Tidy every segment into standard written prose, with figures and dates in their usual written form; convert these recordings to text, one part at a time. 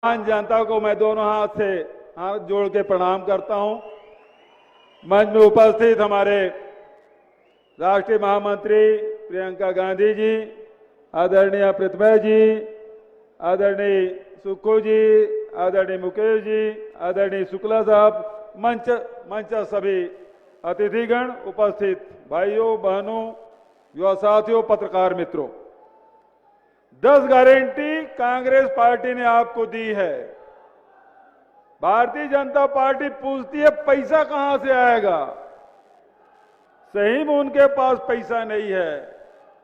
जनता को मैं दोनों हाथ से हाथ जोड़ के प्रणाम करता हूं। मंच में उपस्थित हमारे राष्ट्रीय महामंत्री प्रियंका गांधी जी, आदरणीय प्रतिभा जी, आदरणीय सुक्खू जी, आदरणीय मुकेश जी, आदरणीय शुक्ला साहब, मंच सभी अतिथिगण, उपस्थित भाइयों बहनों, युवा साथियों, पत्रकार मित्रों, 10 गारंटी कांग्रेस पार्टी ने आपको दी है। भारतीय जनता पार्टी पूछती है पैसा कहां से आएगा। सही में उनके पास पैसा नहीं है,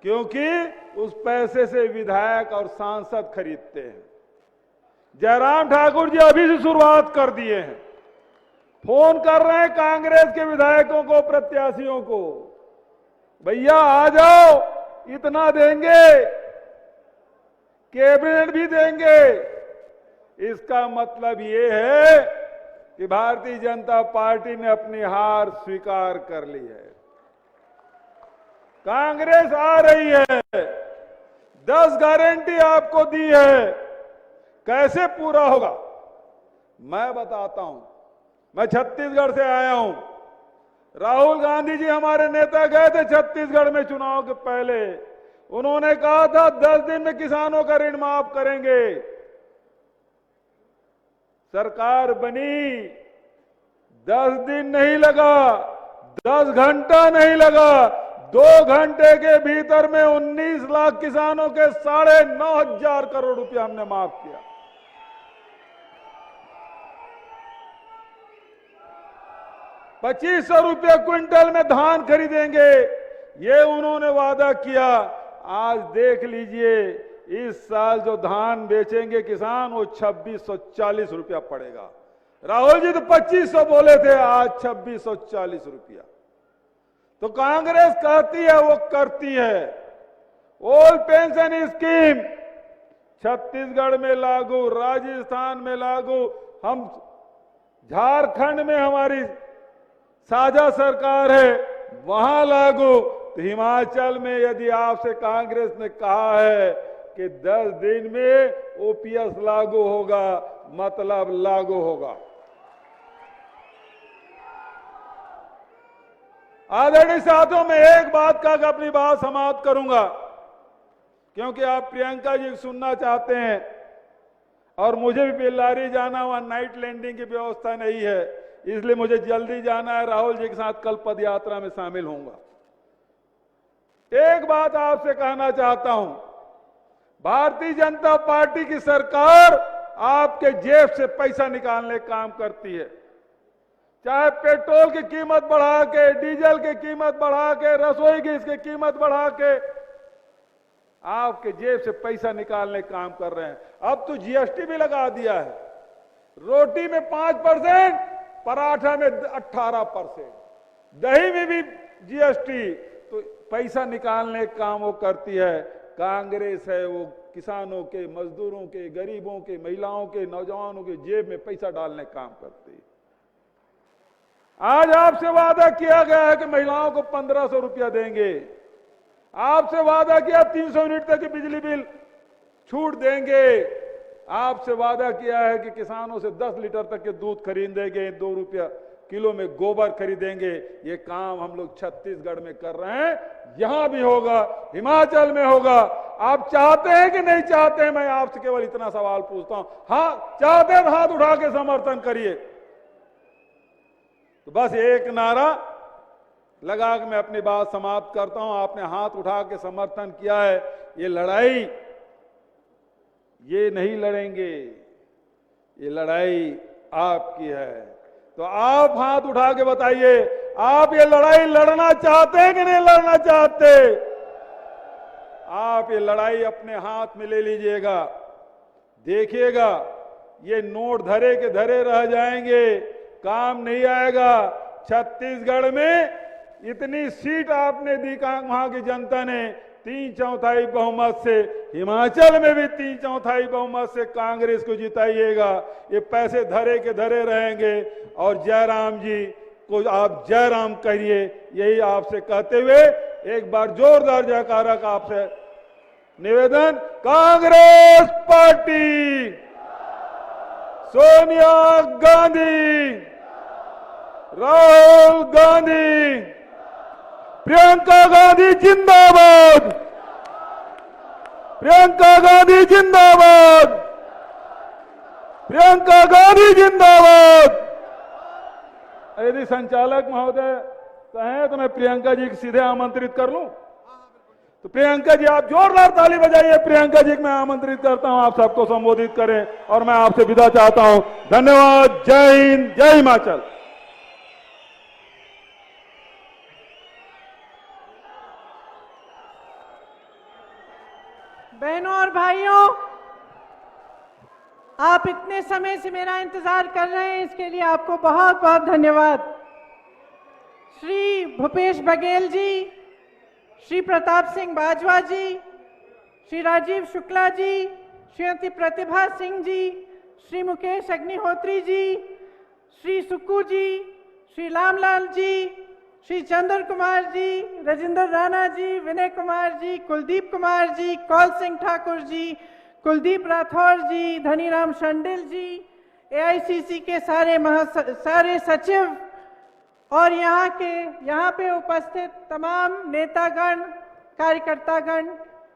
क्योंकि उस पैसे से विधायक और सांसद खरीदते हैं। जयराम ठाकुर जी अभी से शुरुआत कर दिए हैं, फोन कर रहे हैं कांग्रेस के विधायकों को, प्रत्याशियों को, भैया आ जाओ, इतना देंगे, कैबिनेट भी देंगे। इसका मतलब ये है कि भारतीय जनता पार्टी ने अपनी हार स्वीकार कर ली है। कांग्रेस आ रही है, 10 गारंटी आपको दी है, कैसे पूरा होगा मैं बताता हूं। मैं छत्तीसगढ़ से आया हूं। राहुल गांधी जी हमारे नेता गए थे छत्तीसगढ़ में चुनाव के पहले। उन्होंने कहा था 10 दिन में किसानों का ऋण माफ करेंगे। सरकार बनी, 10 दिन नहीं लगा, 10 घंटा नहीं लगा, 2 घंटे के भीतर में 19 लाख किसानों के 9,500 करोड़ रुपया हमने माफ किया। ₹2,500 क्विंटल में धान खरीदेंगे, ये उन्होंने वादा किया। आज देख लीजिए, इस साल जो धान बेचेंगे किसान, वो 2,640 रुपया पड़ेगा। राहुल जी तो 2,500 बोले थे, आज 2,640 रुपया। तो कांग्रेस कहती है वो करती है। ओल्ड पेंशन स्कीम छत्तीसगढ़ में लागू, राजस्थान में लागू, हम झारखंड में हमारी साझा सरकार है, वहां लागू। तो हिमाचल में यदि आपसे कांग्रेस ने कहा है कि 10 दिन में ओपीएस लागू होगा, मतलब लागू होगा। आदरणीय साथियों, मैं एक बात का अपनी बात समाप्त करूंगा, क्योंकि आप प्रियंका जी सुनना चाहते हैं और मुझे भी बेल्लारी जाना, वहां नाइट लैंडिंग की व्यवस्था नहीं है, इसलिए मुझे जल्दी जाना है। राहुल जी के साथ कल पद यात्रा में शामिल होऊंगा। एक बात आपसे कहना चाहता हूं, भारतीय जनता पार्टी की सरकार आपके जेब से पैसा निकालने का काम करती है। चाहे पेट्रोल की कीमत बढ़ा के, डीजल की कीमत बढ़ा के, रसोई गैस की कीमत बढ़ा के आपके जेब से पैसा निकालने का काम कर रहे हैं। अब तो जीएसटी भी लगा दिया है। रोटी में 5%, पराठा में 18%, दही में भी जीएसटी। तो पैसा निकालने का काम वो करती है। कांग्रेस है वो किसानों के, मजदूरों के, गरीबों के, महिलाओं के, नौजवानों के जेब में पैसा डालने का काम करती है। आज आपसे वादा किया गया है कि महिलाओं को 1,500 रुपया देंगे। आपसे वादा किया 300 यूनिट तक की बिजली बिल छूट देंगे। आपसे वादा किया है कि किसानों से 10 लीटर तक के दूध खरीदेंगे, 2 रुपया किलो में गोबर खरीदेंगे। ये काम हम लोग छत्तीसगढ़ में कर रहे हैं, यहां भी होगा, हिमाचल में होगा। आप चाहते हैं कि नहीं चाहते हैं? मैं आपसे केवल इतना सवाल पूछता हूं। हाँ चाहते हैं तो हाथ उठा के समर्थन करिए। तो बस एक नारा लगा के मैं अपनी बात समाप्त करता हूं। आपने हाथ उठा के समर्थन किया है। ये लड़ाई ये नहीं लड़ेंगे, ये लड़ाई आपकी है। तो आप हाथ उठा के बताइए, आप ये लड़ाई लड़ना चाहते हैं कि नहीं लड़ना चाहते? आप ये लड़ाई अपने हाथ में ले लीजिएगा। देखिएगा, ये नोट धरे के धरे रह जाएंगे, काम नहीं आएगा। छत्तीसगढ़ में इतनी सीट आपने दी वहां की जनता ने, 3/4 बहुमत से। हिमाचल में भी 3/4 बहुमत से कांग्रेस को जिताइएगा। ये पैसे धरे के धरे रहेंगे। और जयराम जी को आप जयराम कहिए, यही आपसे कहते हुए एक बार जोरदार जयकारा का आपसे निवेदन। कांग्रेस पार्टी सोनिया गांधी, राहुल गांधी, प्रियंका गांधी जिंदाबाद, प्रियंका गांधी जिंदाबाद, प्रियंका गांधी जिंदाबाद। यदि संचालक महोदय कहें तो मैं प्रियंका जी को सीधे आमंत्रित कर लूं। तो प्रियंका जी आप जोरदार ताली बजाइए। प्रियंका जी को मैं आमंत्रित करता हूं, आप सबको संबोधित करें और मैं आपसे विदा चाहता हूं। धन्यवाद। जय हिंद, जय हिमाचल। बहनों और भाइयों, आप इतने समय से मेरा इंतजार कर रहे हैं, इसके लिए आपको बहुत बहुत धन्यवाद। श्री भूपेश बघेल जी, श्री प्रताप सिंह बाजवा जी, श्री राजीव शुक्ला जी, श्रीमती प्रतिभा सिंह जी, श्री मुकेश अग्निहोत्री जी, श्री सुक्कू जी, श्री रामलाल जी, श्री चंद्र कुमार जी, राजेंद्र राणा जी, विनय कुमार जी, कुलदीप कुमार जी, कौल सिंह ठाकुर जी, कुलदीप राठौर जी, धनीराम शंडिल जी, एआईसीसी के सारे सचिव और यहाँ पे उपस्थित तमाम नेतागण, कार्यकर्तागण,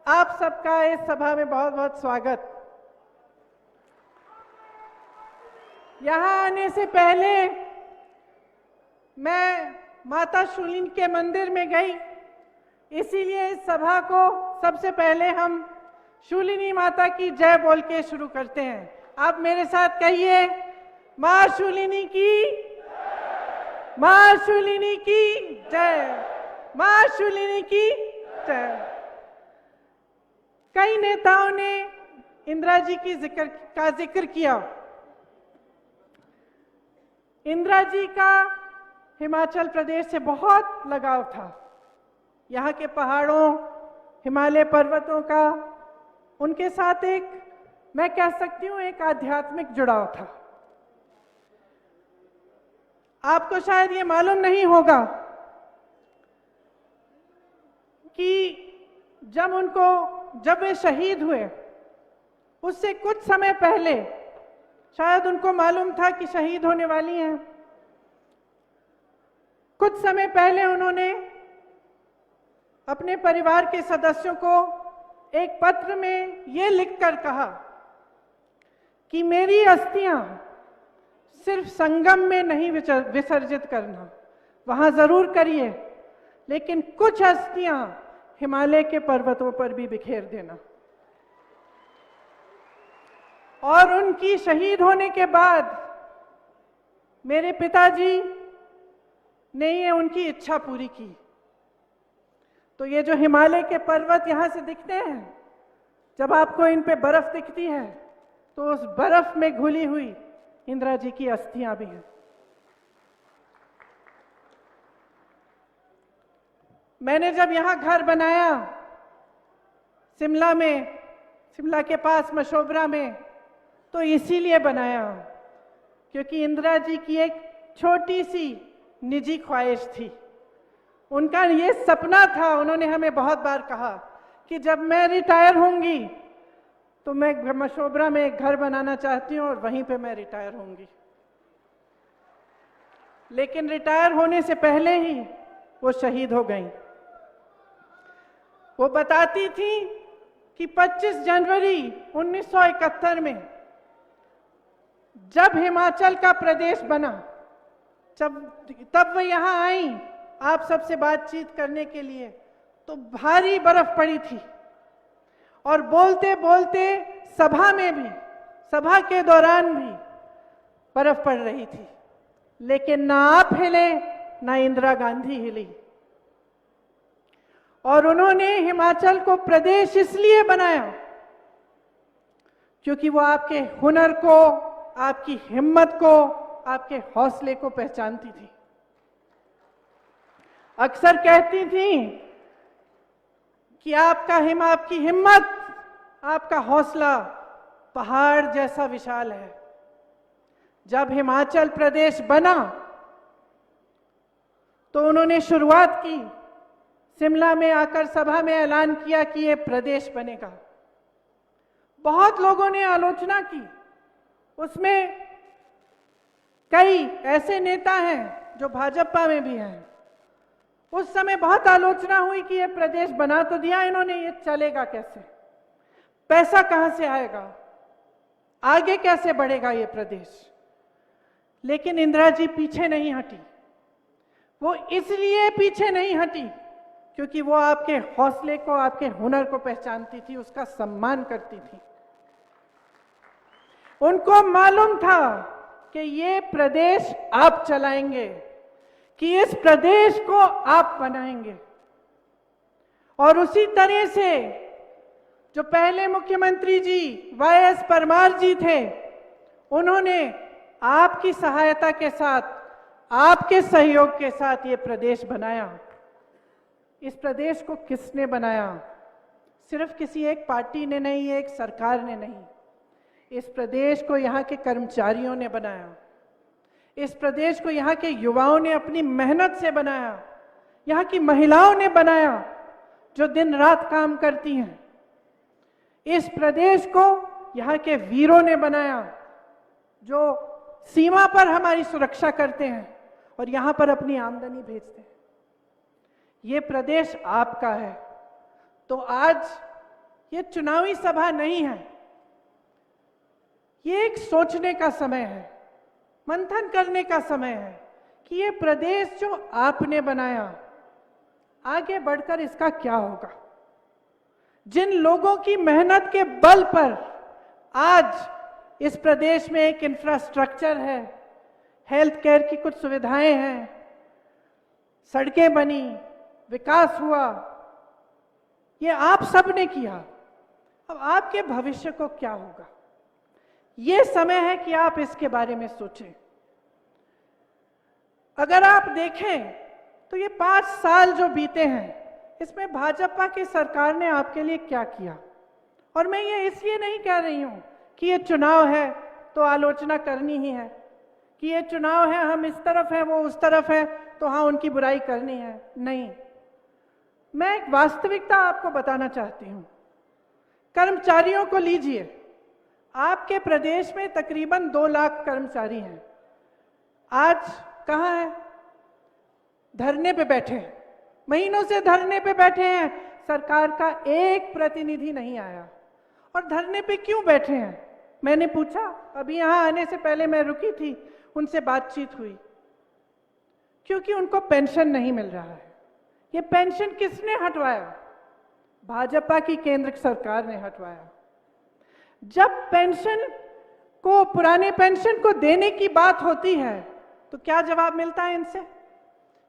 आप सबका इस सभा में बहुत बहुत स्वागत। यहाँ आने से पहले मैं माता शूलिनी के मंदिर में गई, इसीलिए इस सभा को सबसे पहले हम शूलिनी माता की जय बोल के शुरू करते हैं। आप मेरे साथ कहिए, मां शूलिनी की, मां शूलिनी की जय, मां शूलिनी की जय। कई नेताओं ने इंदिरा जी की जिक्र किया। इंदिरा जी का हिमाचल प्रदेश से बहुत लगाव था। यहाँ के पहाड़ों, हिमालय पर्वतों का उनके साथ एक, मैं कह सकती हूँ, एक आध्यात्मिक जुड़ाव था। आपको शायद ये मालूम नहीं होगा कि जब वे शहीद हुए, उससे कुछ समय पहले शायद उनको मालूम था कि शहीद होने वाली हैं। कुछ समय पहले उन्होंने अपने परिवार के सदस्यों को एक पत्र में ये लिखकर कहा कि मेरी अस्थियां सिर्फ संगम में नहीं विसर्जित करना, वहां जरूर करिए, लेकिन कुछ अस्थियां हिमालय के पर्वतों पर भी बिखेर देना। और उनकी शहीद होने के बाद मेरे पिताजी ने ये उनकी इच्छा पूरी की। तो ये जो हिमालय के पर्वत यहां से दिखते हैं, जब आपको इन पे बर्फ दिखती है, तो उस बर्फ में घुली हुई इंदिरा जी की अस्थियां भी हैं। मैंने जब यहां घर बनाया शिमला में, शिमला के पास मशोबरा में, तो इसीलिए बनाया क्योंकि इंदिरा जी की एक छोटी सी निजी ख्वाहिश थी। उनका ये सपना था, उन्होंने हमें बहुत बार कहा कि जब मैं रिटायर होंगी तो मैं मशोबरा में एक घर बनाना चाहती हूँ और वहीं पे मैं रिटायर होंगी। लेकिन रिटायर होने से पहले ही वो शहीद हो गईं। वो बताती थी कि 25 जनवरी 1971 में जब हिमाचल का प्रदेश बना, तब वो यहाँ आई आप सबसे बातचीत करने के लिए, तो भारी बर्फ पड़ी थी और बोलते बोलते सभा में भी, सभा के दौरान भी बर्फ पड़ रही थी, लेकिन ना आप हिले ना इंदिरा गांधी हिली। और उन्होंने हिमाचल को प्रदेश इसलिए बनाया क्योंकि वो आपके हुनर को, आपकी हिम्मत को, आपके हौसले को पहचानती थी। अक्सर कहती थी कि आपकी हिम्मत, आपका हौसला पहाड़ जैसा विशाल है। जब हिमाचल प्रदेश बना तो उन्होंने शुरुआत की, शिमला में आकर सभा में ऐलान किया कि ये प्रदेश बनेगा। बहुत लोगों ने आलोचना की, उसमें कई ऐसे नेता हैं जो भाजपा में भी हैं। उस समय बहुत आलोचना हुई कि ये प्रदेश बना तो दिया इन्होंने, ये चलेगा कैसे, पैसा कहां से आएगा, आगे कैसे बढ़ेगा ये प्रदेश। लेकिन इंदिरा जी पीछे नहीं हटी। वो इसलिए पीछे नहीं हटी क्योंकि वो आपके हौसले को, आपके हुनर को पहचानती थी, उसका सम्मान करती थी। उनको मालूम था कि ये प्रदेश आप चलाएंगे, कि इस प्रदेश को आप बनाएंगे। और उसी तरह से जो पहले मुख्यमंत्री जी वाई.एस. परमार जी थे, उन्होंने आपकी सहायता के साथ, आपके सहयोग के साथ ये प्रदेश बनाया। इस प्रदेश को किसने बनाया? सिर्फ किसी एक पार्टी ने नहीं, एक सरकार ने नहीं। इस प्रदेश को यहाँ के कर्मचारियों ने बनाया। इस प्रदेश को यहाँ के युवाओं ने अपनी मेहनत से बनाया। यहाँ की महिलाओं ने बनाया जो दिन रात काम करती हैं। इस प्रदेश को यहाँ के वीरों ने बनाया जो सीमा पर हमारी सुरक्षा करते हैं और यहाँ पर अपनी आमदनी भेजते हैं। ये प्रदेश आपका है। तो आज ये चुनावी सभा नहीं है, ये एक सोचने का समय है, मंथन करने का समय है कि ये प्रदेश जो आपने बनाया, आगे बढ़कर इसका क्या होगा। जिन लोगों की मेहनत के बल पर आज इस प्रदेश में एक इंफ्रास्ट्रक्चर है, हेल्थ केयर की कुछ सुविधाएं हैं, सड़कें बनी, विकास हुआ, ये आप सबने किया। अब आपके भविष्य को क्या होगा, ये समय है कि आप इसके बारे में सोचें। अगर आप देखें तो ये 5 साल जो बीते हैं, इसमें भाजपा की सरकार ने आपके लिए क्या किया। और मैं ये इसलिए नहीं कह रही हूं कि ये चुनाव है तो आलोचना करनी ही है, कि ये चुनाव है, हम इस तरफ हैं, वो उस तरफ है, तो हाँ उनकी बुराई करनी है। नहीं, मैं एक वास्तविकता आपको बताना चाहती हूं। कर्मचारियों को लीजिए, आपके प्रदेश में तकरीबन 2 लाख कर्मचारी हैं। आज कहां है? धरने पे बैठे हैं, महीनों से धरने पे बैठे हैं, सरकार का एक प्रतिनिधि नहीं आया। और धरने पे क्यों बैठे हैं? मैंने पूछा, अभी यहां आने से पहले मैं रुकी थी, उनसे बातचीत हुई। क्योंकि उनको पेंशन नहीं मिल रहा है। ये पेंशन किसने हटवाया? भाजपा की केंद्र सरकार ने हटवाया। जब पेंशन को, पुराने पेंशन को देने की बात होती है तो क्या जवाब मिलता है इनसे?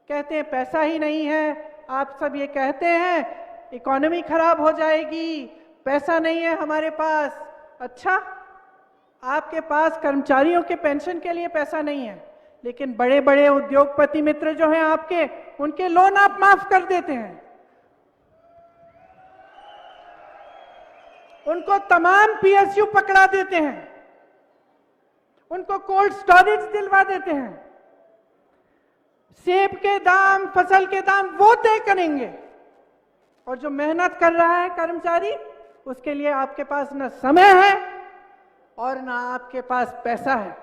कहते हैं पैसा ही नहीं है। आप सब ये कहते हैं इकोनॉमी खराब हो जाएगी, पैसा नहीं है हमारे पास। अच्छा, आपके पास कर्मचारियों के पेंशन के लिए पैसा नहीं है, लेकिन बड़े बड़े उद्योगपति मित्र जो हैं आपके, उनके लोन आप माफ कर देते हैं। उनको तमाम पीएसयू पकड़ा देते हैं, उनको कोल्ड स्टोरेज दिलवा देते हैं। सेब के दाम, फसल के दाम वो तय करेंगे। और जो मेहनत कर रहा है कर्मचारी, उसके लिए आपके पास न समय है और ना आपके पास पैसा है।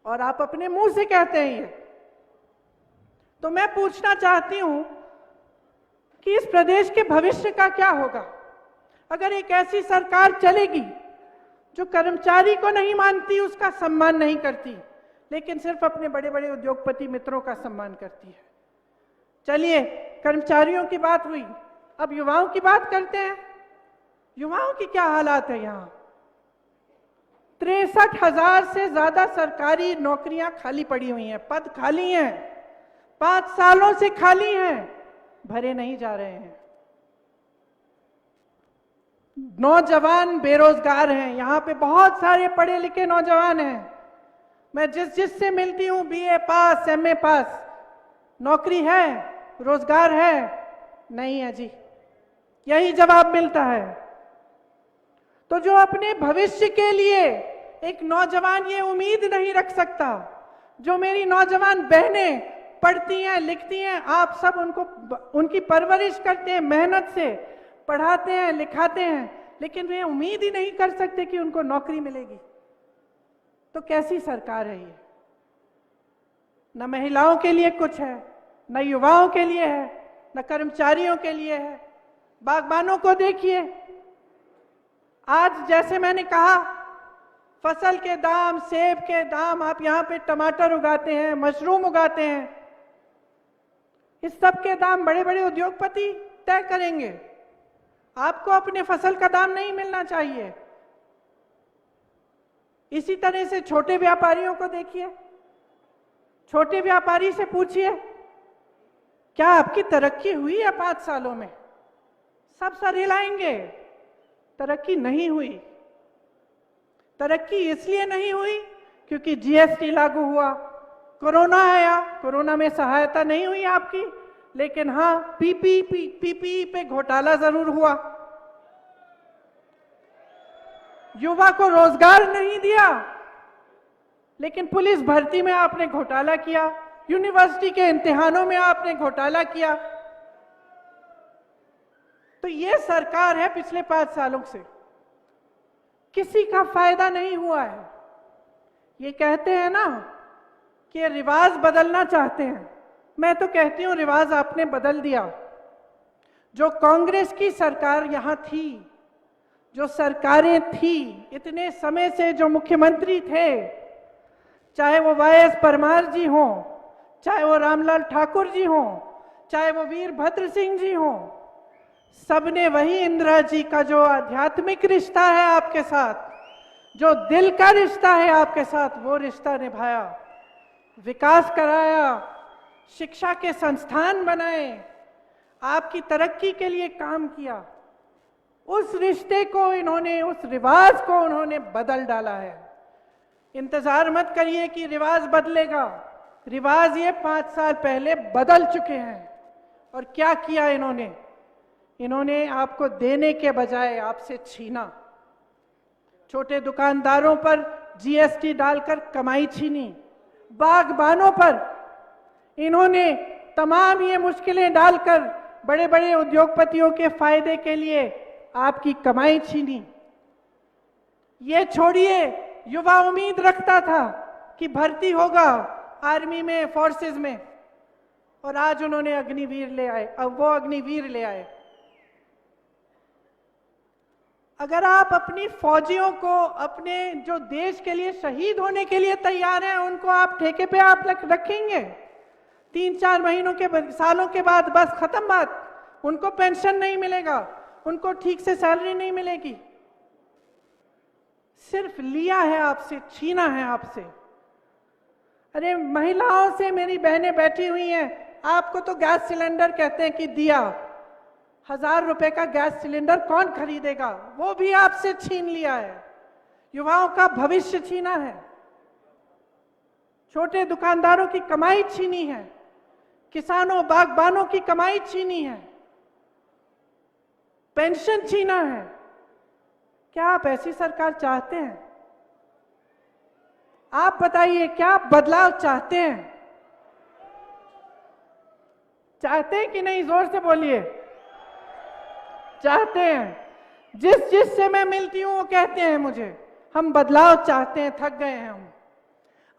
और आप अपने मुंह से कहते हैं ये। तो मैं पूछना चाहती हूं कि इस प्रदेश के भविष्य का क्या होगा अगर एक ऐसी सरकार चलेगी जो कर्मचारी को नहीं मानती, उसका सम्मान नहीं करती, लेकिन सिर्फ अपने बड़े बड़े उद्योगपति मित्रों का सम्मान करती है। चलिए, कर्मचारियों की बात हुई, अब युवाओं की बात करते हैं। युवाओं की क्या हालात है यहाँ? 63,000 से ज्यादा सरकारी नौकरियां खाली पड़ी हुई हैं, पद खाली हैं, 5 सालों से खाली हैं, भरे नहीं जा रहे हैं। नौजवान बेरोजगार हैं, यहाँ पे बहुत सारे पढ़े लिखे नौजवान हैं। मैं जिससे मिलती हूँ, बीए पास, एमए पास, नौकरी है, रोजगार है? नहीं है जी, यही जवाब मिलता है। तो जो अपने भविष्य के लिए एक नौजवान ये उम्मीद नहीं रख सकता, जो मेरी नौजवान बहनें पढ़ती हैं, लिखती हैं, आप सब उनको, उनकी परवरिश करते हैं, मेहनत से पढ़ाते हैं, लिखाते हैं, लेकिन वे उम्मीद ही नहीं कर सकते कि उनको नौकरी मिलेगी, तो कैसी सरकार है ये? न महिलाओं के लिए कुछ है, न युवाओं के लिए है, न कर्मचारियों के लिए है। बागबानों को देखिए, आज जैसे मैंने कहा, फसल के दाम, सेब के दाम, आप यहां पे टमाटर उगाते हैं, मशरूम उगाते हैं, इस सब के दाम बड़े बड़े उद्योगपति तय करेंगे। आपको अपने फसल का दाम नहीं मिलना चाहिए। इसी तरह से छोटे व्यापारियों को देखिए, छोटे व्यापारी से पूछिए, क्या आपकी तरक्की हुई है 5 सालों में? सब सर हिलाएंगे, तरक्की नहीं हुई। तरक्की इसलिए नहीं हुई क्योंकि जीएसटी लागू हुआ, कोरोना आया, कोरोना में सहायता नहीं हुई आपकी, लेकिन हां पीपीई पे घोटाला जरूर हुआ। युवा को रोजगार नहीं दिया, लेकिन पुलिस भर्ती में आपने घोटाला किया, यूनिवर्सिटी के इम्तिहानों में आपने घोटाला किया। तो ये सरकार है पिछले 5 सालों से, किसी का फायदा नहीं हुआ है। ये कहते हैं ना कि रिवाज बदलना चाहते हैं, मैं तो कहती हूं रिवाज आपने बदल दिया। जो कांग्रेस की सरकार यहां थी, जो सरकारें थी, इतने समय से जो मुख्यमंत्री थे, चाहे वो वाईएस परमार जी हों, चाहे वो रामलाल ठाकुर जी हों, चाहे वो वीरभद्र सिंह जी हों, सबने वही इंदिरा जी का जो आध्यात्मिक रिश्ता है आपके साथ, जो दिल का रिश्ता है आपके साथ, वो रिश्ता निभाया, विकास कराया, शिक्षा के संस्थान बनाए, आपकी तरक्की के लिए काम किया। उस रिश्ते को इन्होंने, उस रिवाज को उन्होंने बदल डाला है। इंतजार मत करिए कि रिवाज बदलेगा, रिवाज ये 5 साल पहले बदल चुके हैं। और क्या किया इन्होंने? इन्होंने आपको देने के बजाय आपसे छीना। छोटे दुकानदारों पर जीएसटी डालकर कमाई छीनी, बागबानों पर इन्होंने तमाम ये मुश्किलें डालकर बड़े बड़े उद्योगपतियों के फायदे के लिए आपकी कमाई छीनी। ये छोड़िए, युवा उम्मीद रखता था कि भर्ती होगा आर्मी में, फोर्सेस में, और आज उन्होंने अग्निवीर ले आए। अब वो अग्निवीर ले आए। अगर आप अपनी फौजियों को, अपने जो देश के लिए शहीद होने के लिए तैयार हैं, उनको आप ठेके पे आप रखेंगे? 3-4 महीनों के, सालों के बाद बस खत्म बात। उनको पेंशन नहीं मिलेगा, उनको ठीक से सैलरी नहीं मिलेगी। सिर्फ लिया है आपसे, छीना है आपसे। अरे महिलाओं से मेरी बहनें बैठी हुई हैं, आपको तो गैस सिलेंडर कहते हैं कि दिया, 1000 रुपए का गैस सिलेंडर कौन खरीदेगा? वो भी आपसे छीन लिया है। युवाओं का भविष्य छीना है, छोटे दुकानदारों की कमाई छीनी है, किसानों, बागबानों की कमाई छीनी है, पेंशन छीना है। क्या आप ऐसी सरकार चाहते हैं? आप बताइए, क्या आप बदलाव चाहते हैं? चाहते हैं कि नहीं? जोर से बोलिए। चाहते हैं। जिस से मैं मिलती हूं वो कहते हैं मुझे, हम बदलाव चाहते हैं, थक गए हैं हम।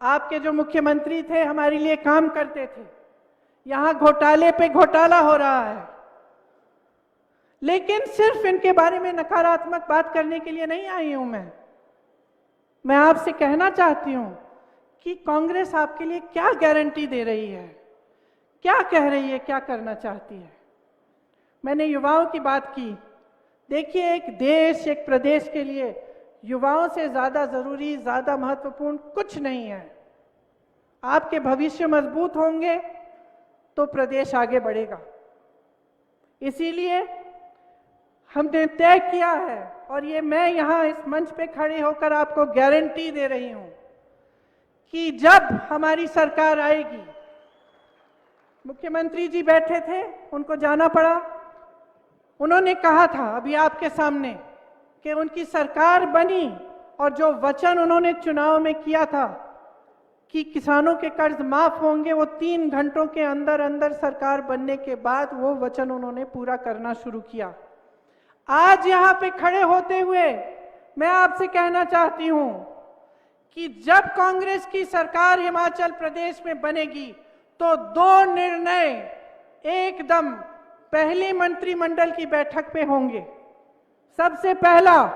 आपके जो मुख्यमंत्री थे हमारे लिए काम करते थे, यहां घोटाले पे घोटाला हो रहा है। लेकिन सिर्फ इनके बारे में नकारात्मक बात करने के लिए नहीं आई हूं मैं आपसे कहना चाहती हूं कि कांग्रेस आपके लिए क्या गारंटी दे रही है, क्या कह रही है, क्या करना चाहती है। मैंने युवाओं की बात की। देखिए, एक देश, एक प्रदेश के लिए युवाओं से ज्यादा जरूरी, ज्यादा महत्वपूर्ण कुछ नहीं है। आपके भविष्य मजबूत होंगे तो प्रदेश आगे बढ़ेगा। इसीलिए हमने तय किया है, और ये मैं यहां इस मंच पे खड़े होकर आपको गारंटी दे रही हूं कि जब हमारी सरकार आएगी, मुख्यमंत्री जी बैठे थे, उनको जाना पड़ा, उन्होंने कहा था अभी आपके सामने कि उनकी सरकार बनी और जो वचन उन्होंने चुनाव में किया था कि किसानों के कर्ज माफ होंगे, वो 3 घंटों के अंदर अंदर सरकार बनने के बाद वो वचन उन्होंने पूरा करना शुरू किया। आज यहां पे खड़े होते हुए मैं आपसे कहना चाहती हूं कि जब कांग्रेस की सरकार हिमाचल प्रदेश में बनेगी तो 2 निर्णय एकदम पहली मंत्रिमंडल की बैठक पे होंगे। सबसे पहला,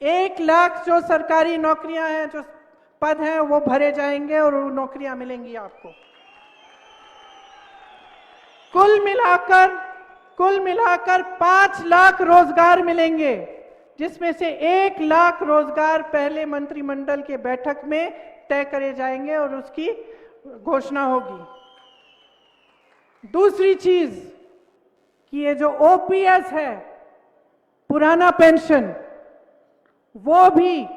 1 लाख जो सरकारी नौकरियां हैं, जो पद हैं, वो भरे जाएंगे और वो नौकरियां मिलेंगी आपको। कुल मिलाकर 5 लाख रोजगार मिलेंगे, जिसमें से 1 लाख रोजगार पहले मंत्रिमंडल के बैठक में तय करे जाएंगे और उसकी घोषणा होगी। दूसरी चीज कि ये जो ओपीएस है, पुराना पेंशन, वो भी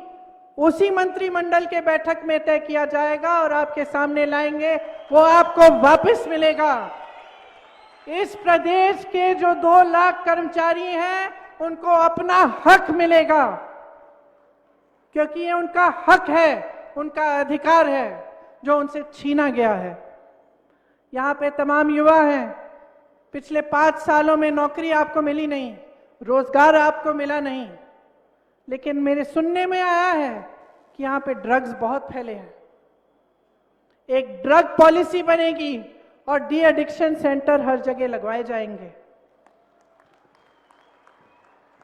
उसी मंत्रिमंडल के बैठक में तय किया जाएगा और आपके सामने लाएंगे, वो आपको वापस मिलेगा। इस प्रदेश के जो 2 लाख कर्मचारी हैं, उनको अपना हक मिलेगा, क्योंकि ये उनका हक है, उनका अधिकार है जो उनसे छीना गया है। यहाँ पे तमाम युवा हैं, पिछले 5 सालों में नौकरी आपको मिली नहीं, रोजगार आपको मिला नहीं, लेकिन मेरे सुनने में आया है कि यहाँ पे ड्रग्स बहुत फैले हैं। एक ड्रग पॉलिसी बनेगी और डी एडिक्शन सेंटर हर जगह लगवाए जाएंगे।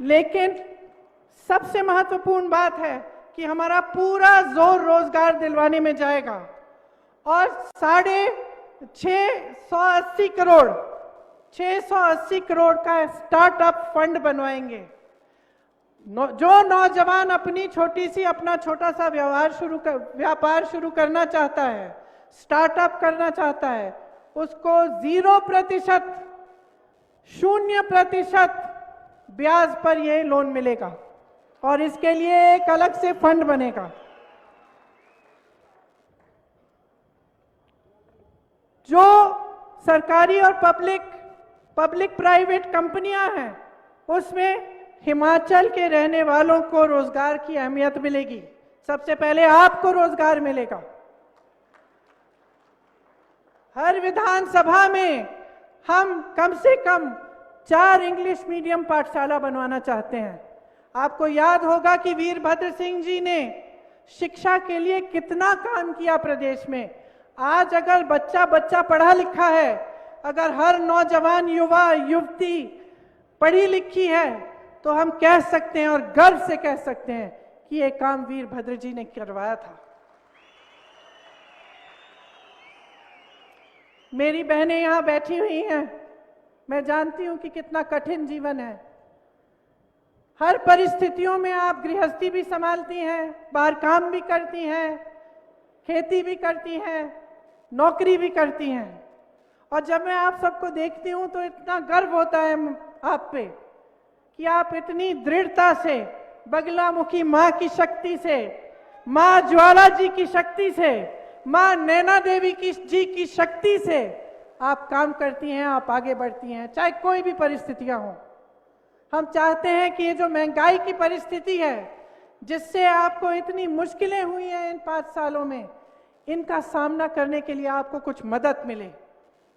लेकिन सबसे महत्वपूर्ण बात है कि हमारा पूरा जोर रोजगार दिलवाने में जाएगा और 680 करोड़ का स्टार्टअप फंड बनवाएंगे। जो नौजवान अपनी अपना छोटा सा व्यापार शुरू करना चाहता है, स्टार्टअप करना चाहता है, उसको 0% ब्याज पर यह लोन मिलेगा और इसके लिए एक अलग से फंड बनेगा। जो सरकारी और पब्लिक प्राइवेट कंपनियां हैं, उसमें हिमाचल के रहने वालों को रोजगार की अहमियत मिलेगी। सबसे पहले आपको रोजगार मिलेगा। हर विधानसभा में हम कम से कम 4 इंग्लिश मीडियम पाठशाला बनवाना चाहते हैं। आपको याद होगा कि वीरभद्र सिंह जी ने शिक्षा के लिए कितना काम किया प्रदेश में। आज अगर बच्चा पढ़ा लिखा है, अगर हर नौजवान युवा युवती पढ़ी लिखी है, तो हम कह सकते हैं और गर्व से कह सकते हैं कि ये काम वीरभद्र जी ने करवाया था। मेरी बहनें यहां बैठी हुई हैं, मैं जानती हूं कि कितना कठिन जीवन है। हर परिस्थितियों में आप गृहस्थी भी संभालती हैं, बाहर काम भी करती हैं, खेती भी करती हैं, नौकरी भी करती हैं। और जब मैं आप सबको देखती हूं तो इतना गर्व होता है आप पे कि आप इतनी दृढ़ता से बगलामुखी मां की शक्ति से, मां ज्वाला जी की शक्ति से, मां नैना देवी जी की शक्ति से आप काम करती हैं, आप आगे बढ़ती हैं, चाहे कोई भी परिस्थितियां हों। हम चाहते हैं कि ये जो महंगाई की परिस्थिति है, जिससे आपको इतनी मुश्किलें हुई हैं इन 5 सालों में, इनका सामना करने के लिए आपको कुछ मदद मिले।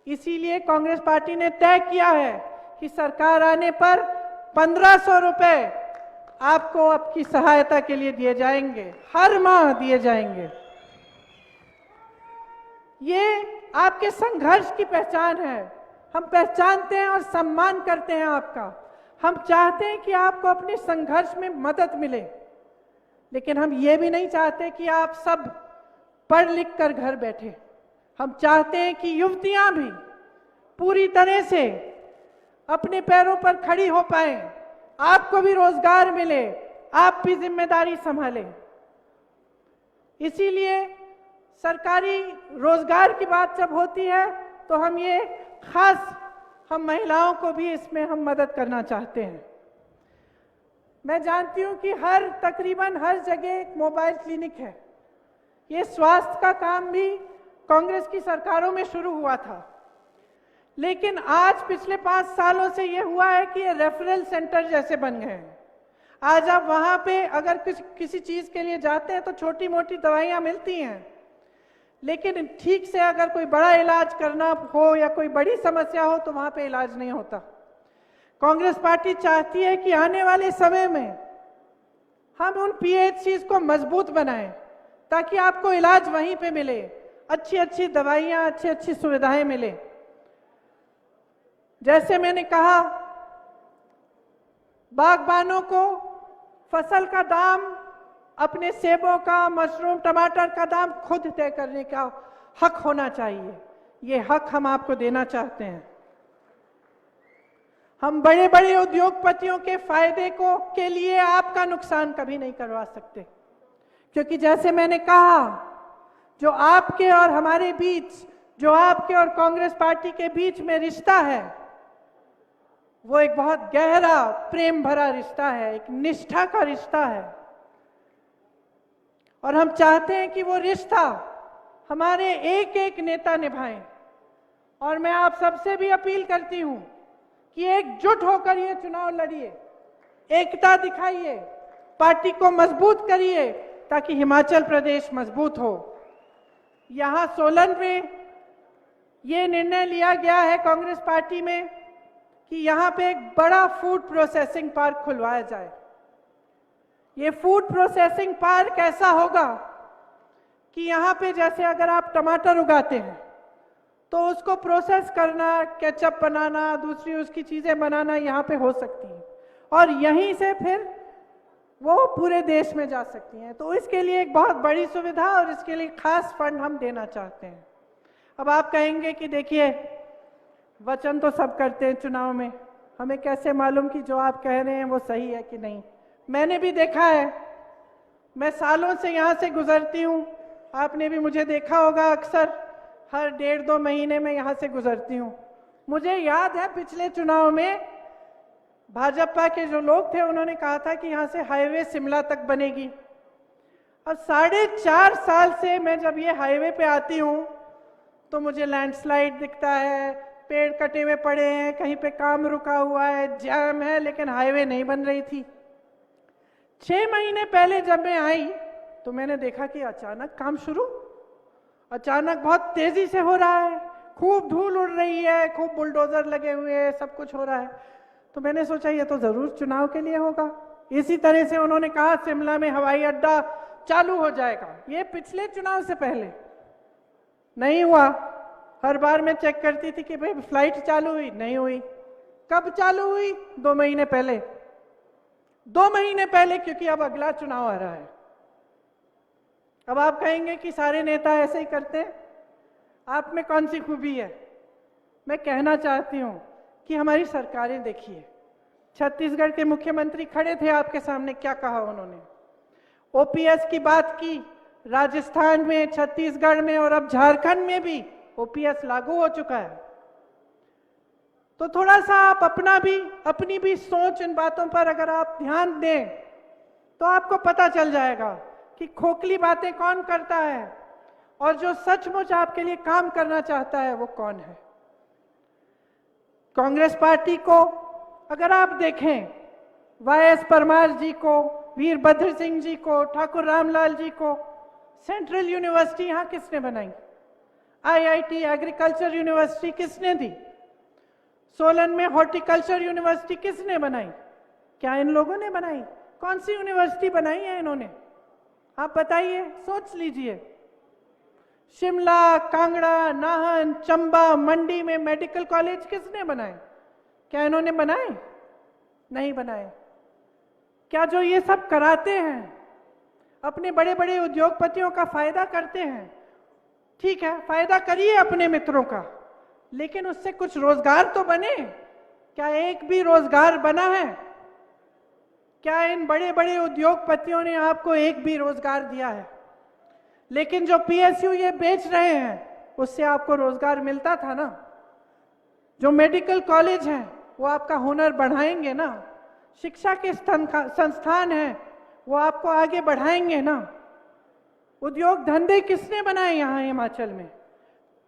इसीलिए कांग्रेस पार्टी ने तय किया है कि सरकार आने पर 1500 रुपए आपको आपकी सहायता के लिए दिए जाएंगे, हर माह दिए जाएंगे। ये आपके संघर्ष की पहचान है। हम पहचानते हैं और सम्मान करते हैं आपका। हम चाहते हैं कि आपको अपने संघर्ष में मदद मिले, लेकिन हम ये भी नहीं चाहते कि आप सब पढ़ लिख कर घर बैठे। हम चाहते हैं कि युवतियां भी पूरी तरह से अपने पैरों पर खड़ी हो पाए, आपको भी रोजगार मिले, आप भी जिम्मेदारी संभालें। इसीलिए सरकारी रोजगार की बात जब होती है तो हम महिलाओं को भी इसमें हम मदद करना चाहते हैं। मैं जानती हूं कि तकरीबन हर जगह एक मोबाइल क्लिनिक है। ये स्वास्थ्य का काम भी कांग्रेस की सरकारों में शुरू हुआ था, लेकिन आज पिछले 5 सालों से ये हुआ है कि ये रेफरल सेंटर जैसे बन गए हैं। आज आप वहां पे अगर किसी चीज के लिए जाते हैं तो छोटी मोटी दवाइयां मिलती हैं, लेकिन ठीक से अगर कोई बड़ा इलाज करना हो या कोई बड़ी समस्या हो तो वहां पे इलाज नहीं होता। कांग्रेस पार्टी चाहती है कि आने वाले समय में हम उन पीएचसीज को मजबूत बनाएं, ताकि आपको इलाज वहीं पे मिले, अच्छी अच्छी दवाइयां, अच्छी अच्छी सुविधाएं मिले। जैसे मैंने कहा, बागबानों को फसल का दाम, अपने सेबों का, मशरूम, टमाटर का दाम खुद तय करने का हक होना चाहिए। ये हक हम आपको देना चाहते हैं। हम बड़े बड़े उद्योगपतियों के फायदे को के लिए आपका नुकसान कभी नहीं करवा सकते, क्योंकि जैसे मैंने कहा, जो आपके और हमारे बीच, जो आपके और कांग्रेस पार्टी के बीच में रिश्ता है, वो एक बहुत गहरा प्रेम भरा रिश्ता है, एक निष्ठा का रिश्ता है। और हम चाहते हैं कि वो रिश्ता हमारे एक एक नेता निभाएं। और मैं आप सबसे भी अपील करती हूं कि एकजुट होकर ये चुनाव लड़िए, एकता दिखाइए, पार्टी को मजबूत करिए, ताकि हिमाचल प्रदेश मजबूत हो। यहां सोलन में ये निर्णय लिया गया है कांग्रेस पार्टी में कि यहां पे एक बड़ा फूड प्रोसेसिंग पार्क खुलवाया जाए। ये फूड प्रोसेसिंग पार्क ऐसा होगा कि यहाँ पे जैसे अगर आप टमाटर उगाते हैं तो उसको प्रोसेस करना, केचप बनाना, दूसरी उसकी चीज़ें बनाना यहाँ पे हो सकती हैं, और यहीं से फिर वो पूरे देश में जा सकती हैं। तो इसके लिए एक बहुत बड़ी सुविधा और इसके लिए खास फंड हम देना चाहते हैं। अब आप कहेंगे कि देखिए, वचन तो सब करते हैं चुनाव में, हमें कैसे मालूम कि जो आप कह रहे हैं वो सही है कि नहीं। मैंने भी देखा है, मैं सालों से यहाँ से गुजरती हूँ, आपने भी मुझे देखा होगा, अक्सर हर 1.5-2 महीने में यहाँ से गुजरती हूँ। मुझे याद है पिछले चुनाव में भाजपा के जो लोग थे उन्होंने कहा था कि यहाँ से हाईवे शिमला तक बनेगी। अब 4.5 साल से मैं जब ये हाईवे पे आती हूँ तो मुझे लैंडस्लाइड दिखता है, पेड़ कटे हुए पड़े हैं, कहीं पे काम रुका हुआ है, जैम है, लेकिन हाईवे नहीं बन रही थी। 6 महीने पहले जब मैं आई तो मैंने देखा कि अचानक काम शुरू, अचानक बहुत तेजी से हो रहा है, खूब धूल उड़ रही है, खूब बुलडोजर लगे हुए हैं, सब कुछ हो रहा है। तो मैंने सोचा ये तो जरूर चुनाव के लिए होगा। इसी तरह से उन्होंने कहा शिमला में हवाई अड्डा चालू हो जाएगा, ये पिछले चुनाव से पहले नहीं हुआ। हर बार मैं चेक करती थी कि भाई फ्लाइट चालू हुई, नहीं हुई। कब चालू हुई? 2 महीने पहले। 2 महीने पहले, क्योंकि अब अगला चुनाव आ रहा है। अब आप कहेंगे कि सारे नेता ऐसे ही करते हैं, आप में कौन सी खूबी है? मैं कहना चाहती हूं कि हमारी सरकारें देखिए, छत्तीसगढ़ के मुख्यमंत्री खड़े थे आपके सामने, क्या कहा उन्होंने? ओपीएस की बात की। राजस्थान में, छत्तीसगढ़ में और अब झारखंड में भी ओपीएस लागू हो चुका है। तो थोड़ा सा आप अपनी भी सोच इन बातों पर अगर आप ध्यान दें तो आपको पता चल जाएगा कि खोखली बातें कौन करता है और जो सचमुच आपके लिए काम करना चाहता है वो कौन है। कांग्रेस पार्टी को अगर आप देखें, वाईएस परमार जी को, वीरभद्र सिंह जी को, ठाकुर रामलाल जी को सेंट्रल यूनिवर्सिटी यहां किसने बनाई? आईआईटी एग्रीकल्चर यूनिवर्सिटी किसने दी? सोलन में हॉर्टिकल्चर यूनिवर्सिटी किसने बनाई? क्या इन लोगों ने बनाई? कौन सी यूनिवर्सिटी बनाई है इन्होंने? आप बताइए, सोच लीजिए। शिमला, कांगड़ा, नाहन, चंबा, मंडी में मेडिकल कॉलेज किसने बनाए? क्या इन्होंने बनाए? नहीं बनाए। क्या जो ये सब कराते हैं, अपने बड़े बड़े उद्योगपतियों का फायदा करते हैं, ठीक है, फायदा करिए अपने मित्रों का, लेकिन उससे कुछ रोजगार तो बने। क्या एक भी रोजगार बना है? क्या इन बड़े बड़े उद्योगपतियों ने आपको एक भी रोजगार दिया है? लेकिन जो पीएसयू ये बेच रहे हैं उससे आपको रोजगार मिलता था ना। जो मेडिकल कॉलेज हैं वो आपका हुनर बढ़ाएंगे ना। शिक्षा के संस्थान हैं वो आपको आगे बढ़ाएंगे ना। उद्योग धंधे किसने बनाए यहाँ हिमाचल में?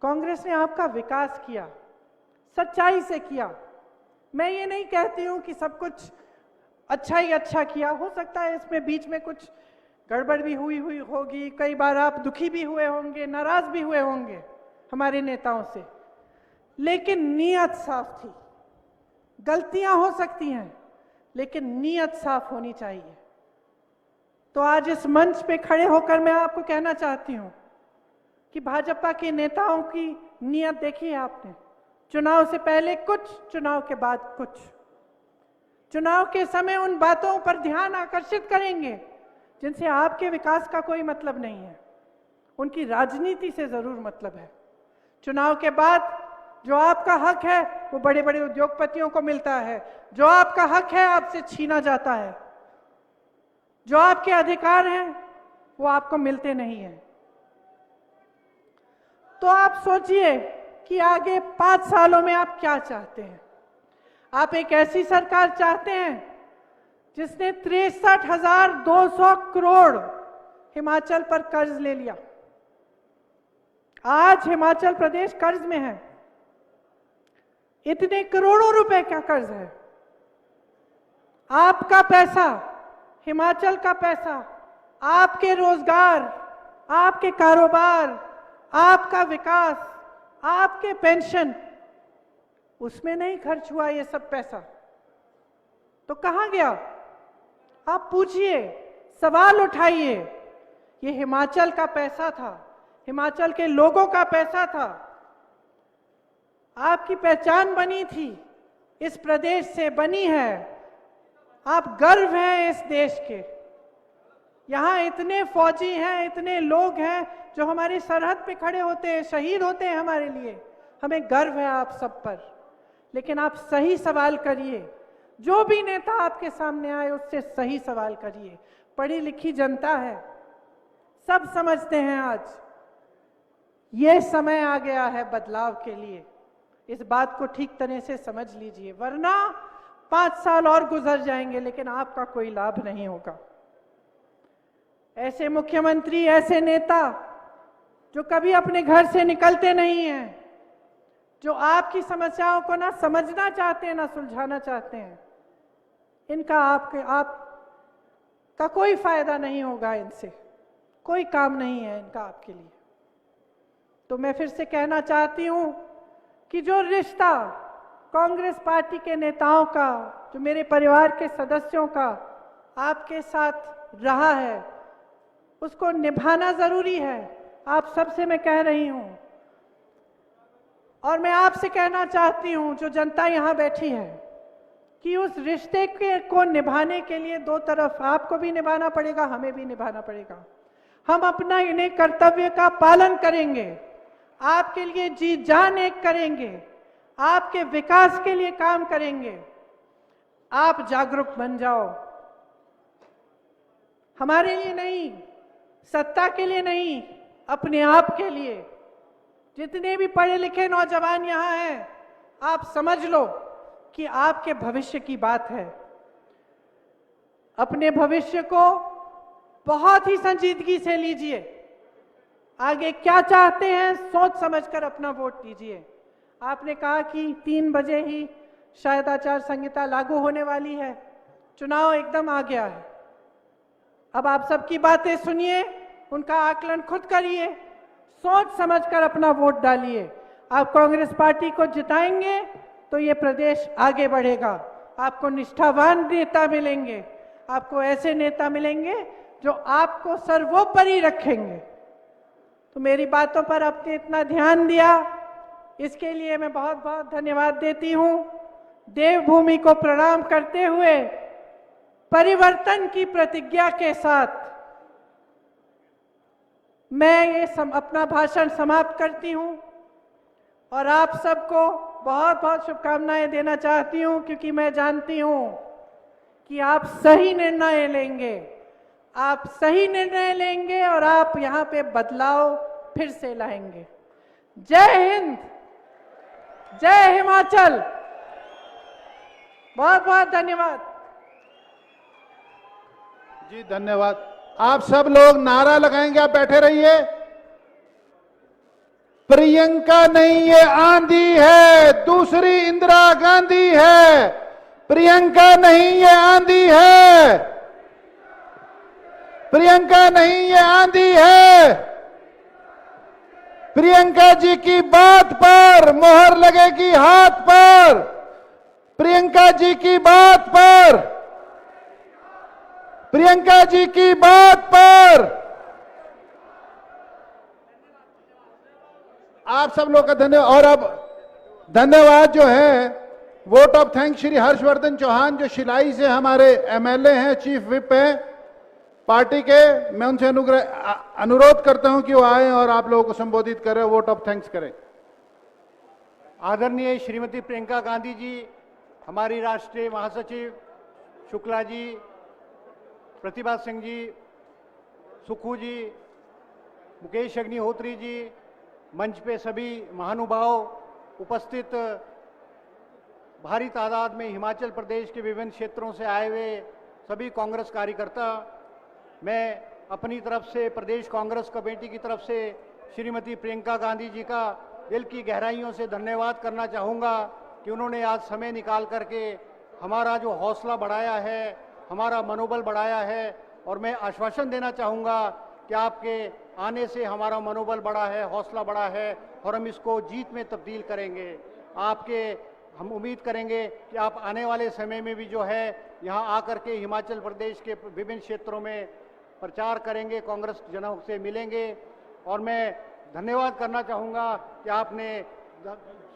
कांग्रेस ने आपका विकास किया, सच्चाई से किया। मैं ये नहीं कहती हूं कि सब कुछ अच्छा ही अच्छा किया, हो सकता है इसमें बीच में कुछ गड़बड़ भी हुई होगी, कई बार आप दुखी भी हुए होंगे, नाराज भी हुए होंगे हमारे नेताओं से, लेकिन नीयत साफ थी। गलतियां हो सकती हैं लेकिन नीयत साफ होनी चाहिए। तो आज इस मंच पे खड़े होकर मैं आपको कहना चाहती हूं कि भाजपा के नेताओं की नीयत देखी है आपने। चुनाव से पहले कुछ, चुनाव के बाद कुछ। चुनाव के समय उन बातों पर ध्यान आकर्षित करेंगे जिनसे आपके विकास का कोई मतलब नहीं है, उनकी राजनीति से जरूर मतलब है। चुनाव के बाद जो आपका हक है वो बड़े बड़े उद्योगपतियों को मिलता है, जो आपका हक है आपसे छीना जाता है, जो आपके अधिकार हैं वो आपको मिलते नहीं हैं। तो आप सोचिए कि आगे 5 सालों में आप क्या चाहते हैं। आप एक ऐसी सरकार चाहते हैं जिसने 63,200 करोड़ हिमाचल पर कर्ज ले लिया। आज हिमाचल प्रदेश कर्ज में है। इतने करोड़ों रुपए का कर्ज है। आपका पैसा, हिमाचल का पैसा, आपके रोजगार, आपके कारोबार, आपका विकास, आपके पेंशन, उसमें नहीं खर्च हुआ ये सब पैसा। तो कहां गया? आप पूछिए, सवाल उठाइए। ये हिमाचल का पैसा था, हिमाचल के लोगों का पैसा था। आपकी पहचान बनी थी, इस प्रदेश से बनी है। आप गर्व हैं इस देश के। यहां इतने फौजी हैं, इतने लोग हैं जो हमारी सरहद पे खड़े होते हैं, शहीद होते हैं हमारे लिए। हमें गर्व है आप सब पर। लेकिन आप सही सवाल करिए। जो भी नेता आपके सामने आए उससे सही सवाल करिए। पढ़ी लिखी जनता है, सब समझते हैं आज ये समय आ गया है बदलाव के लिए। इस बात को ठीक तरह से समझ लीजिए, वरना 5 साल और गुजर जाएंगे लेकिन आपका कोई लाभ नहीं होगा। ऐसे मुख्यमंत्री, ऐसे नेता जो कभी अपने घर से निकलते नहीं हैं, जो आपकी समस्याओं को ना समझना चाहते हैं ना सुलझाना चाहते हैं, इनका आपका कोई फायदा नहीं होगा। इनसे कोई काम नहीं है इनका आपके लिए। तो मैं फिर से कहना चाहती हूं कि जो रिश्ता कांग्रेस पार्टी के नेताओं का, जो मेरे परिवार के सदस्यों का आपके साथ रहा है, उसको निभाना जरूरी है। आप सबसे मैं कह रही हूं, और मैं आपसे कहना चाहती हूं जो जनता यहां बैठी है, कि उस रिश्ते को निभाने के लिए दो तरफ आपको भी निभाना पड़ेगा, हमें भी निभाना पड़ेगा। हम अपना इन्हें कर्तव्य का पालन करेंगे, आपके लिए जी जान एक करेंगे, आपके विकास के लिए काम करेंगे। आप जागरूक बन जाओ, हमारे लिए नहीं, सत्ता के लिए नहीं, अपने आप के लिए। जितने भी पढ़े लिखे नौजवान यहां हैं, आप समझ लो कि आपके भविष्य की बात है। अपने भविष्य को बहुत ही संजीदगी से लीजिए। आगे क्या चाहते हैं सोच समझकर अपना वोट दीजिए। आपने कहा कि 3 बजे ही शायद आचार संहिता लागू होने वाली है, चुनाव एकदम आ गया है। अब आप सबकी बातें सुनिए, उनका आकलन खुद करिए, सोच समझकर अपना वोट डालिए। आप कांग्रेस पार्टी को जिताएंगे तो ये प्रदेश आगे बढ़ेगा। आपको निष्ठावान नेता मिलेंगे, आपको ऐसे नेता मिलेंगे जो आपको सर्वोपरि रखेंगे। तो मेरी बातों पर आपने इतना ध्यान दिया, इसके लिए मैं बहुत बहुत धन्यवाद देती हूं। देवभूमि को प्रणाम करते हुए परिवर्तन की प्रतिज्ञा के साथ मैं ये अपना भाषण समाप्त करती हूं और आप सबको बहुत बहुत शुभकामनाएं देना चाहती हूं, क्योंकि मैं जानती हूं कि आप सही निर्णय लेंगे, आप सही निर्णय लेंगे और आप यहां पे बदलाव फिर से लाएंगे। जय हिंद, जय हिमाचल। बहुत बहुत धन्यवाद जी, धन्यवाद। आप सब लोग नारा लगाएंगे, आप बैठे रहिए। प्रियंका नहीं ये आंधी है, दूसरी इंदिरा गांधी है। प्रियंका नहीं ये आंधी है, प्रियंका नहीं ये आंधी है। प्रियंका जी की बात पर मोहर लगेगी हाथ पर, प्रियंका जी की बात पर, प्रियंका जी की बात पर आप सब लोग का धन्यवाद। और अब धन्यवाद जो है vote of thanks Shri Harshvardhan Chauhan, जो शिलाई से हमारे एमएलए हैं, चीफ विप हैं पार्टी के। मैं उनसे अनुरोध करता हूं कि वो आए और आप लोगों को संबोधित करें, वोट ऑफ थैंक्स करें। आदरणीय श्रीमती प्रियंका गांधी जी, हमारी राष्ट्रीय महासचिव शुक्ला जी, प्रतिभा सिंह जी, सुखू जी, मुकेश अग्निहोत्री जी, मंच पे सभी महानुभाव, उपस्थित भारी तादाद में हिमाचल प्रदेश के विभिन्न क्षेत्रों से आए हुए सभी कांग्रेस कार्यकर्ता, मैं अपनी तरफ से प्रदेश कांग्रेस कमेटी की तरफ से श्रीमती प्रियंका गांधी जी का दिल की गहराइयों से धन्यवाद करना चाहूँगा कि उन्होंने आज समय निकाल करके हमारा जो हौसला बढ़ाया है, हमारा मनोबल बढ़ाया है। और मैं आश्वासन देना चाहूँगा कि आपके आने से हमारा मनोबल बढ़ा है, हौसला बढ़ा है और हम इसको जीत में तब्दील करेंगे। हम उम्मीद करेंगे कि आप आने वाले समय में भी जो है यहाँ आकर के हिमाचल प्रदेश के विभिन्न क्षेत्रों में प्रचार करेंगे, कांग्रेस जनों से मिलेंगे। और मैं धन्यवाद करना चाहूँगा कि आपने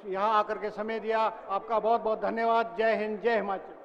यहाँ आकर के समय दिया। आपका बहुत बहुत धन्यवाद। जय हिंद, जय हिमाचल।